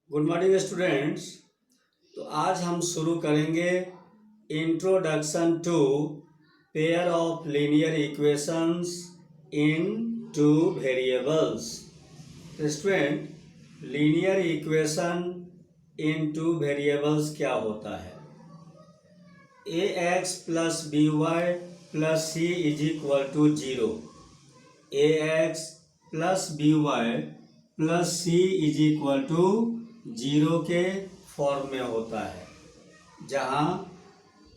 Good morning students. तो आज हम शुरू करेंगे introduction to pair of linear equations in two variables. Student, linear equation in two variables क्या होता है? A X plus B Y plus C is equal to 0। A X plus B Y plus C is equal to 0 के form में होता है, जहाँ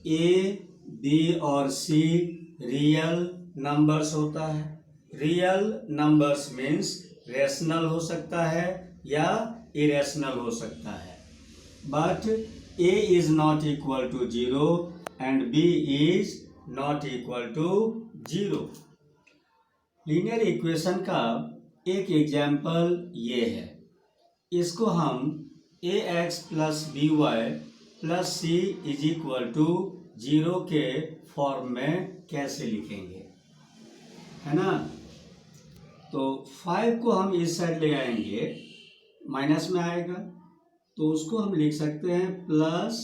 A B और सी real numbers होता है। रियल नंबर्स मीन्स रेशनल हो सकता है या इरेशनल हो सकता है, but A is not equal to 0 and B is not equal to 0। Linear equation का एक एग्जाम्पल ये है। इसको हम A X plus B Y plus C is equal to 0 के फॉर्म में कैसे लिखेंगे, है ना? तो 5 को हम इस साइड ले आएंगे, माइनस में आएगा, तो उसको हम लिख सकते हैं प्लस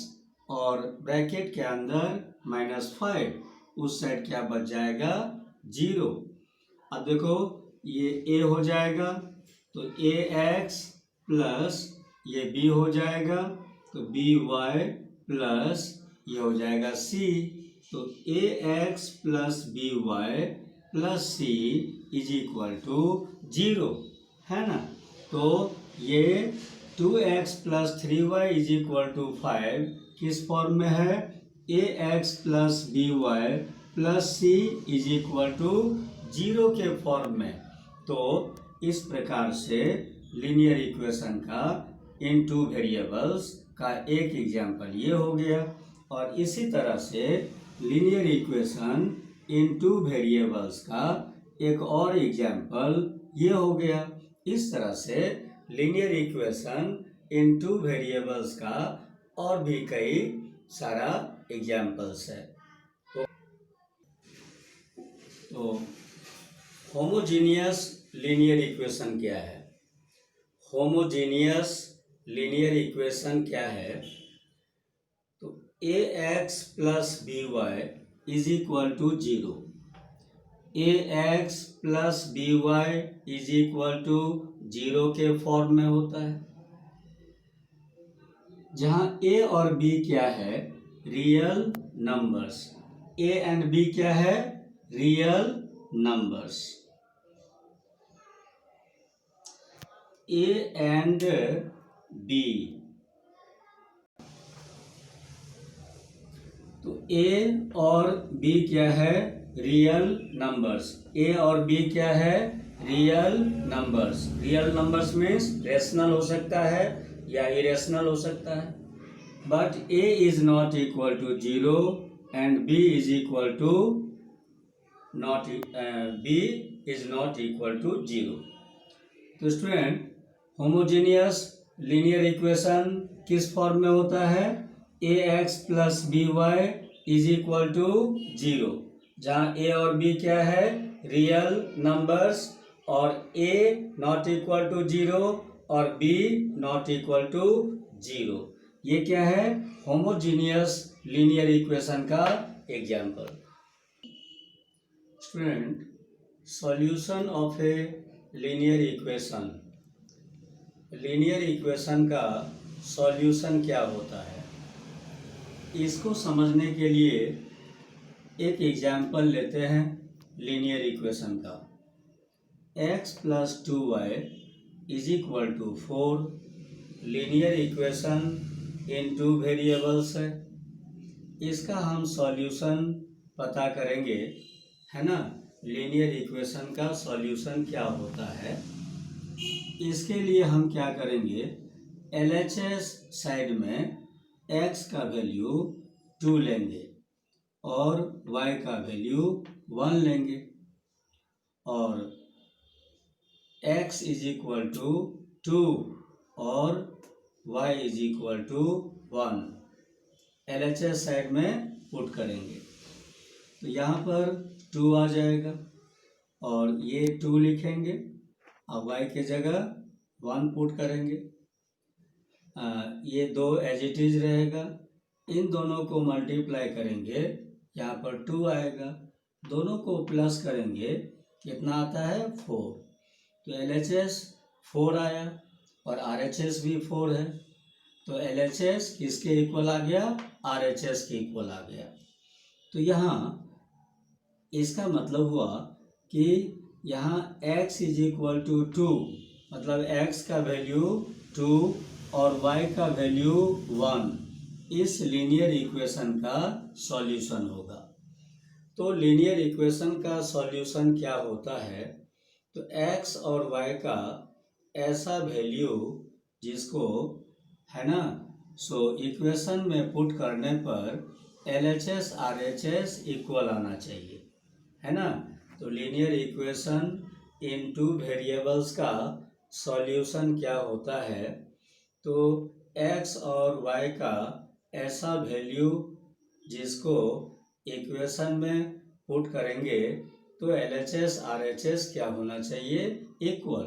और ब्रैकेट के अंदर -5, उस साइड क्या बच जाएगा 0। अब देखो ये a हो जाएगा तो ए एक्स प्लस ये b हो जाएगा तो बी वाई प्लस ये हो जाएगा c। तो A X plus B Y plus C is equal to 0, है ना? तो ये 2x plus 3y is equal to 5 किस फॉर्म में है? A X plus B Y plus C is equal to 0 के फॉर्म में। तो इस प्रकार से लीनियर इक्वेशन का इन टू वेरिएबल्स का एक एग्जाम्पल ये हो गया, और इसी तरह से linear equation in two variables का एक और एग्जाम्पल ये हो गया। इस तरह से linear equation in two variables का और भी कई सारा एग्जाम्पल्स है। तो होमोजीनियस लीनियर इक्वेशन क्या है? होमोजीनियस लीनियर इक्वेशन क्या है? तो A X plus B Y is equal to 0। A X plus B Y is equal to 0 के फॉर्म में होता है, जहाँ ए और बी क्या है? Real numbers. A and B क्या है? Real numbers. A and B, तो ए और बी क्या है? Real numbers. ए और बी क्या है? Real numbers. Real numbers means rational हो सकता है या इरेशनल हो सकता है, but A is not equal to 0 and B is equal to not B is not equal to 0। तो स्टूडेंट, होमोजीनियस लीनियर इक्वेशन किस फॉर्म में होता है? A X plus B Y is equal to 0, जहाँ ए और बी क्या है? Real numbers, और ए नॉट इक्वल टू 0 और बी नॉट इक्वल टू 0। ये क्या है? होमोजीनियस लीनियर इक्वेशन का example. Student, solution of a linear equation. Linear equation का सॉल्यूशन क्या होता है? इसको समझने के लिए एक एग्जाम्पल लेते हैं लीनियर इक्वेशन का। x plus 2y is equal to 4 linear equation in two variables है। इसका हम सॉल्यूशन पता करेंगे, है ना? लीनियर इक्वेशन का सॉल्यूशन क्या होता है? इसके लिए हम क्या करेंगे? LHS साइड में x का वैल्यू 2 लेंगे और y का वैल्यू 1 लेंगे, और x इज इक्वल टू 2 और y इज इक्वल टू 1 LHS साइड में पुट करेंगे। तो यहाँ पर 2 आ जाएगा और ये 2 लिखेंगे, अब y के जगह 1 पुट करेंगे। ये दो एज इट इज रहेगा, इन दोनों को मल्टीप्लाई करेंगे, यहाँ पर 2 आएगा, दोनों को प्लस करेंगे, कितना आता है 4। तो LHS 4 आया और RHS भी 4 है, तो LHS किसके इक्वल आ गया, RHS के इक्वल आ गया। तो यहाँ इसका मतलब हुआ कि यहाँ x इज इक्वल टू 2, मतलब x का वैल्यू 2 और y का वैल्यू 1 इस लीनियर इक्वेशन का सॉल्यूशन होगा। तो लीनियर इक्वेशन का सॉल्यूशन क्या होता है, तो x और y का ऐसा वैल्यू जिसको, है ना, सो इक्वेशन में पुट करने पर LHS RHS इक्वल आना चाहिए, है ना। तो linear equation in two variables का सॉल्यूशन क्या होता है, तो x और y का ऐसा वैल्यू जिसको इक्वेशन में पुट करेंगे तो LHS RHS क्या होना चाहिए, इक्वल।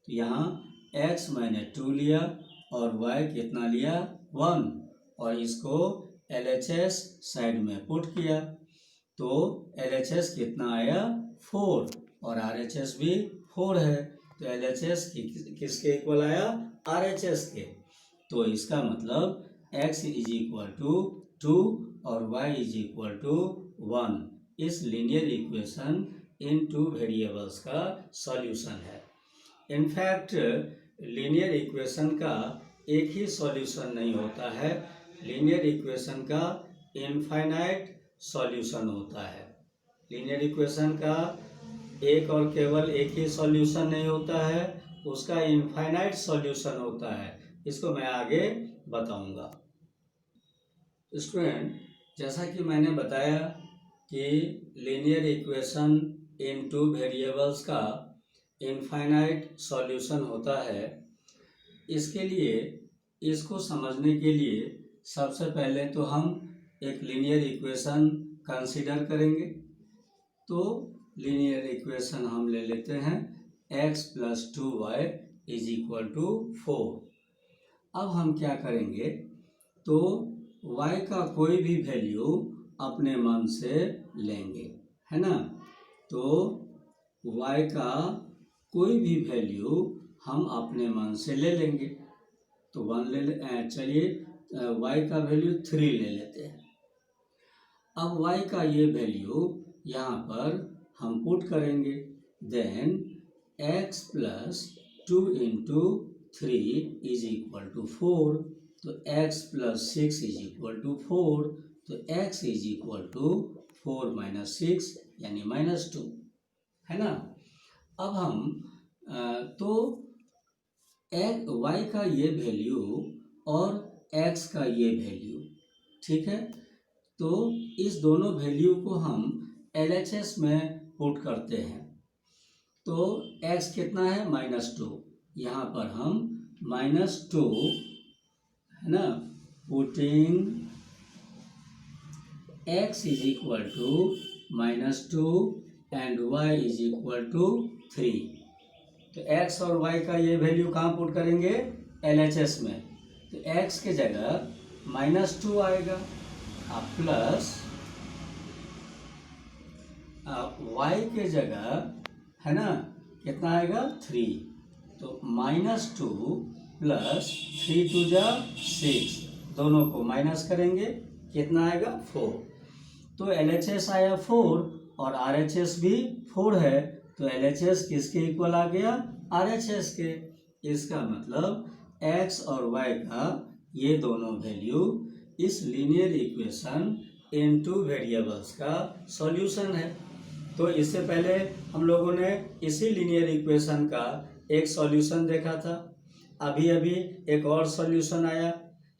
तो यहाँ x मैंने 2 लिया और y कितना लिया 1, और इसको LHS साइड में पुट किया तो LHS कितना आया 4 और RHS भी 4 है, तो LHS किसके इक्वल आया, RHS के। तो इसका मतलब x इज इक्वल टू 2 और y इज इक्वल टू 1 इस linear equation in two variables का सॉल्यूशन है। इनफैक्ट लीनियर इक्वेशन का एक ही सॉल्यूशन नहीं होता है, लीनियर इक्वेशन का इनफाइनाइट सॉल्यूशन होता है। लीनियर इक्वेशन का एक और केवल एक ही सॉल्यूशन नहीं होता है, उसका इनफाइनाइट सॉल्यूशन होता है। इसको मैं आगे बताऊंगा। स्टूडेंट, जैसा कि मैंने बताया कि linear equation in two variables का इनफाइनाइट सॉल्यूशन होता है। इसके लिए, इसको समझने के लिए सबसे पहले तो हम एक लीनियर इक्वेशन कंसीडर करेंगे। तो लीनियर इक्वेशन हम ले लेते हैं x + 2y = 4। अब हम क्या करेंगे, तो y का कोई भी वैल्यू अपने मन से लेंगे, है ना। तो y का कोई भी वैल्यू हम अपने मन से ले लेंगे। तो 1 चलिए y का वैल्यू 3 ले लेते हैं। अब y का ये वैल्यू यहाँ पर हम पुट करेंगे, देन x + 2 × 3 = 4। तो x + 6 = 4, तो x = 4 - 6 यानी -2, है ना। अब हम तो y का ये वैल्यू और x का ये वैल्यू, ठीक है, तो इस दोनों वैल्यू को हम LHS में पुट करते हैं। तो x कितना है -2, यहाँ पर हम -2, है ना, पुटिंग x = -2 एंड y = 3। तो x और y का ये वैल्यू कहाँ पुट करेंगे, LHS में। तो x के जगह -2 आएगा प्लस y के जगह, है ना, कितना आएगा 3। तो -2 + 3 × 6, दोनों को माइनस करेंगे, कितना आएगा 4। तो LHS आया 4 और RHS भी 4 है, तो LHS किसके इक्वल आ गया, RHS के। इसका मतलब x और y का ये दोनों वैल्यू इस linear equation in two variables का सॉल्यूशन है। तो इससे पहले हम लोगों ने इसी लीनियर इक्वेशन का एक सॉल्यूशन देखा था, अभी अभी एक और सॉल्यूशन आया,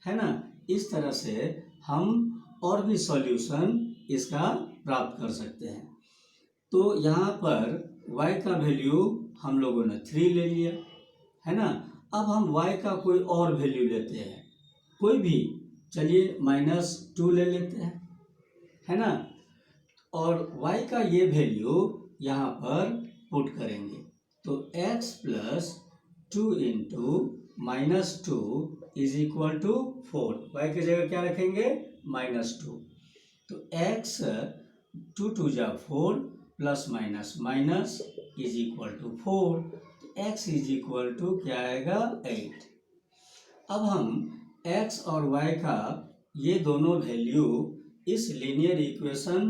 है ना। इस तरह से हम और भी सॉल्यूशन इसका प्राप्त कर सकते हैं। तो यहाँ पर y का वैल्यू हम लोगों ने 3 ले लिया, है ना। अब हम y का कोई और वैल्यू लेते हैं, कोई भी, चलिए -2 ले लेते हैं, है ना। और y का ये वैल्यू यहाँ पर पुट करेंगे। तो x + 2 × -2 is equal to 4, y की जगह क्या रखेंगे -2। तो x 2 2 जा 4 plus minus minus is equal to 4, तो x इज इक्वल टू क्या आएगा 8। अब हम x और y का ये दोनों वैल्यू इस linear equation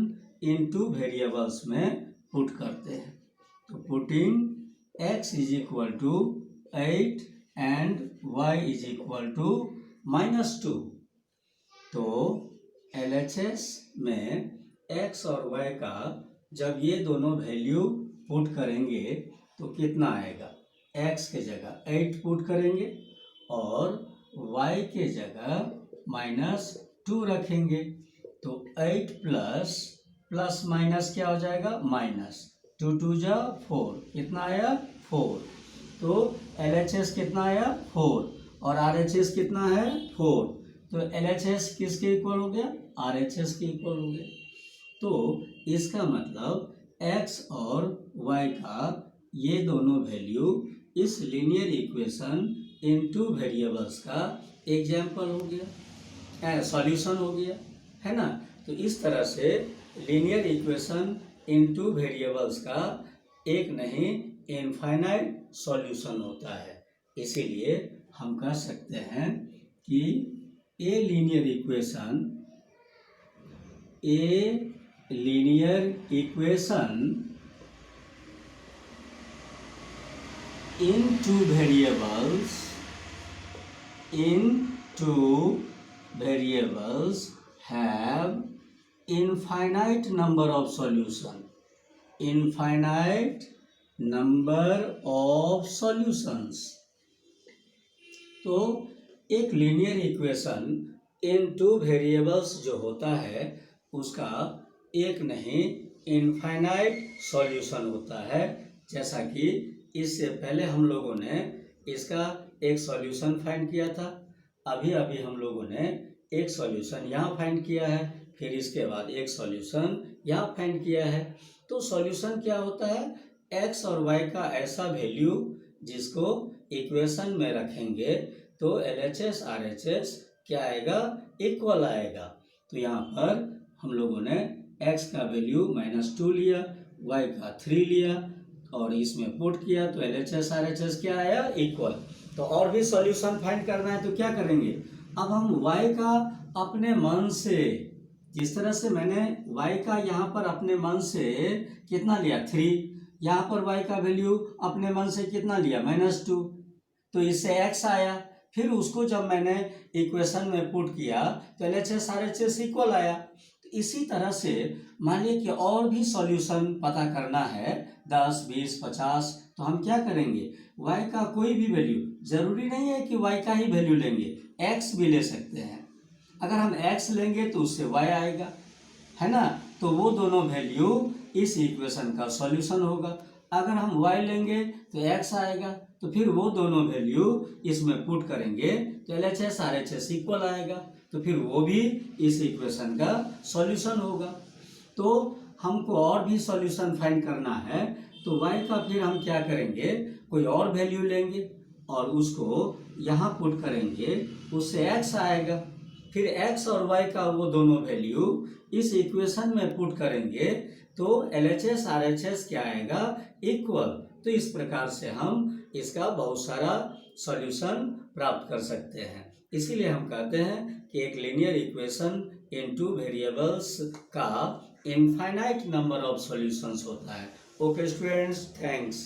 in two variables में पुट करते हैं। तो putting x is equal to 8 and y is equal to -2, तो LHS में x और y का जब ये दोनों वैल्यू पुट करेंगे तो कितना आएगा, x के जगह 8 पुट करेंगे और y के जगह -2 रखेंगे, तो 8 प्लस माइनस क्या हो जाएगा -2 2 जा 4, कितना आया 4, तो LHS कितना आया 4 और RHS कितना है 4, तो LHS किसके इक्वल हो गया RHS के इक्वल हो गया। तो इसका मतलब x और y का ये दोनों वैल्यू इस linear equation in two variables का एग्जाम्पल हो गया, सॉल्यूशन हो गया, है ना। तो इस तरह से linear equation in two variables का एक नहीं इनफाइनाइट सॉल्यूशन होता है। इसीलिए हम कह सकते हैं कि a linear equation in two variables have infinite number of solutions। तो एक linear equation in two variables जो होता है उसका एक नहीं इनफाइनाइट सॉल्यूशन होता है। जैसा कि इससे पहले हम लोगों ने इसका एक सॉल्यूशन फाइंड किया था, अभी हम लोगों ने एक सॉल्यूशन यहाँ फाइंड किया है, फिर इसके बाद एक सॉल्यूशन यहाँ फाइंड किया है। तो सॉल्यूशन क्या होता है, x और y का ऐसा वैल्यू जिसको इक्वेशन में रखेंगे तो LHS RHS क्या आएगा इक्वल आएगा। तो यहाँ पर हम लोगों ने x का वैल्यू -2 लिया, y का 3 लिया और इसमें पुट किया तो LHS RHS क्या आया इक्वल। तो और भी सॉल्यूशन फाइंड करना है तो क्या करेंगे, अब हम y का अपने मन से, जिस तरह से मैंने y का यहाँ पर अपने मन से कितना लिया 3, यहाँ पर y का वैल्यू अपने मन से कितना लिया -2, तो इससे x आया। फिर उसको जब मैंने इक्वेशन में पुट किया तो LHS RHS इक्वल आया। तो इसी तरह से मान लीजिए कि और भी सॉल्यूशन पता करना है 10 20 50, तो हम क्या करेंगे, y का कोई भी वैल्यू, जरूरी नहीं है कि y का ही वैल्यू लेंगे, x भी ले सकते हैं। अगर हम x लेंगे तो उससे y आएगा, है ना, तो वो दोनों वैल्यू इस इक्वेशन का सॉल्यूशन होगा। अगर हम y लेंगे तो x आएगा, तो फिर वो दोनों वैल्यू इसमें पुट करेंगे तो LHS RHS इक्वल आएगा, तो फिर वो भी इस इक्वेशन का सॉल्यूशन होगा। तो हमको और भी सॉल्यूशन फाइंड करना है तो y का फिर हम क्या करेंगे, कोई और वैल्यू लेंगे और उसको यहाँ पुट करेंगे, उससे x आएगा। फिर x और y का वो दोनों वैल्यू इस इक्वेशन में पुट करेंगे तो LHS RHS क्या आएगा इक्वल। तो इस प्रकार से हम इसका बहुत सारा सॉल्यूशन प्राप्त कर सकते हैं। इसीलिए हम कहते हैं कि एक linear equation in two variables का इनफाइनाइट नंबर ऑफ सॉल्यूशंस होता है। Okay students, thanks.